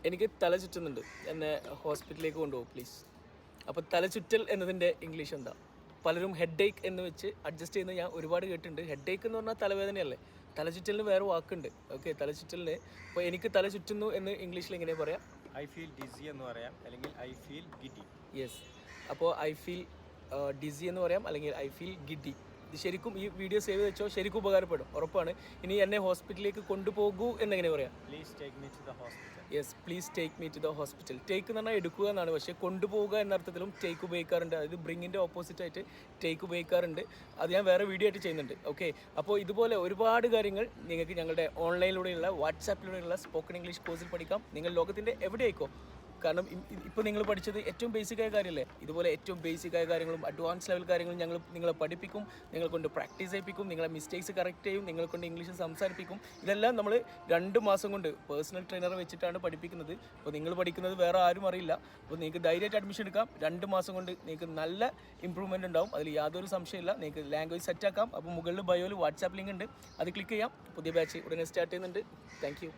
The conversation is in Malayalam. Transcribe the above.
എനിക്ക് തല ചുറ്റുന്നുണ്ട്, എന്നെ ഹോസ്പിറ്റലിലേക്ക് കൊണ്ടുപോകും പ്ലീസ്. അപ്പോൾ തല ചുറ്റൽ എന്നതിൻ്റെ ഇംഗ്ലീഷ് എന്താ? പലരും ഹെഡ് ഏക്ക് എന്ന് വെച്ച് അഡ്ജസ്റ്റ് ചെയ്യുന്നത് ഞാൻ ഒരുപാട് കേട്ടിട്ടുണ്ട്. ഹെഡ് ഏക്ക് എന്ന് പറഞ്ഞാൽ തലവേദനയല്ലേ, തല ചുറ്റലിന് വേറെ വാക്കുണ്ട്. ഓക്കെ, തല ചുറ്റലിന് ഇപ്പോൾ എനിക്ക് തല ചുറ്റുന്നു എന്ന് ഇംഗ്ലീഷിൽ എങ്ങനെ പറയാം? ഐ ഫീൽ ഡിസി എന്ന് പറയാം, അല്ലെങ്കിൽ ഐ ഫീൽ ഗിഡി. യെസ്, അപ്പോൾ ഐ ഫീൽ ഡിസി എന്ന് പറയാം, അല്ലെങ്കിൽ ഐ ഫീൽ ഗിഡി. ഇത് ശരിക്കും ഈ വീഡിയോ സേവ് വെച്ചോ, ശരിക്കും ഉപകാരപ്പെടും, ഉറപ്പാണ്. ഇനി എന്നെ ഹോസ്പിറ്റലിലേക്ക് കൊണ്ടുപോകൂ എന്നെങ്ങനെ പറയാം? Please take me to the hospital. Yes, please take me to the hospital. Take എന്ന് പറഞ്ഞാൽ എടുക്കുക എന്നാണ്, പക്ഷേ കൊണ്ടുപോവുക എന്ന അർത്ഥത്തിലും ടേക്ക് ഉപയോഗിക്കാറുണ്ട്. അതായത് ബ്രിങ്ങിൻ്റെ ഓപ്പോസിറ്റ് ആയിട്ട് ടേക്ക് ഉപയോഗിക്കാറുണ്ട്. അത് ഞാൻ വേറെ വീഡിയോ ആയിട്ട് ചെയ്യുന്നുണ്ട്. ഓക്കെ, അപ്പോൾ ഇതുപോലെ ഒരുപാട് കാര്യങ്ങൾ നിങ്ങൾക്ക് ഞങ്ങളുടെ ഓൺലൈനിലൂടെയുള്ള വാട്സാപ്പിലൂടെയുള്ള സ്പോക്കൺ ഇംഗ്ലീഷ് കോഴ്സിൽ പഠിക്കാം. നിങ്ങൾ ലോകത്തിൻ്റെ എവിടെയായിക്കോ, കാരണം ഇപ്പോൾ നിങ്ങൾ പഠിച്ചത് ഏറ്റവും ബേസിക്കായ കാര്യമല്ലേ. ഇതുപോലെ ഏറ്റവും ബേസിക്കായ കാര്യങ്ങളും അഡ്വാൻസ് ലെവൽ കാര്യങ്ങളും ഞങ്ങൾ നിങ്ങളെ പഠിപ്പിക്കും, നിങ്ങളെ കൊണ്ട് പ്രാക്ടീസ് ചെയ്യിപ്പിക്കും, നിങ്ങളെ മിസ്റ്റേക്സ് കറക്റ്റ് ചെയ്യും, നിങ്ങളെ കൊണ്ട് ഇംഗ്ലീഷ് സംസാരിപ്പിക്കും. ഇതെല്ലാം നമ്മൾ 2 മാസം കൊണ്ട് പേഴ്സണൽ ട്രെയിനറെ വെച്ചിട്ടാണ് പഠിപ്പിക്കുന്നത്. അപ്പോൾ നിങ്ങൾ പഠിക്കുന്നത് വേറെ ആരും അറിയില്ല. അപ്പോൾ നിങ്ങൾക്ക് ധൈര്യമായിട്ട് അഡ്മിഷൻ എടുക്കാം. 2 മാസം കൊണ്ട് നിങ്ങൾക്ക് നല്ല ഇമ്പ്രൂവ്മെൻറ്റ് ഉണ്ടാവും, അതിൽ യാതൊരു സംശയമില്ല. നിങ്ങൾക്ക് ലാംഗ്വേജ് സെറ്റാക്കാം. അപ്പോൾ മുകളിൽ ബയോയിൽ വാട്സാപ്പ് ലിങ്ക് ഉണ്ട്, അത് ക്ലിക്ക് ചെയ്യാം. പുതിയ ബാച്ച് ഉടനെ സ്റ്റാർട്ട് ചെയ്യുന്നുണ്ട്. Thank you.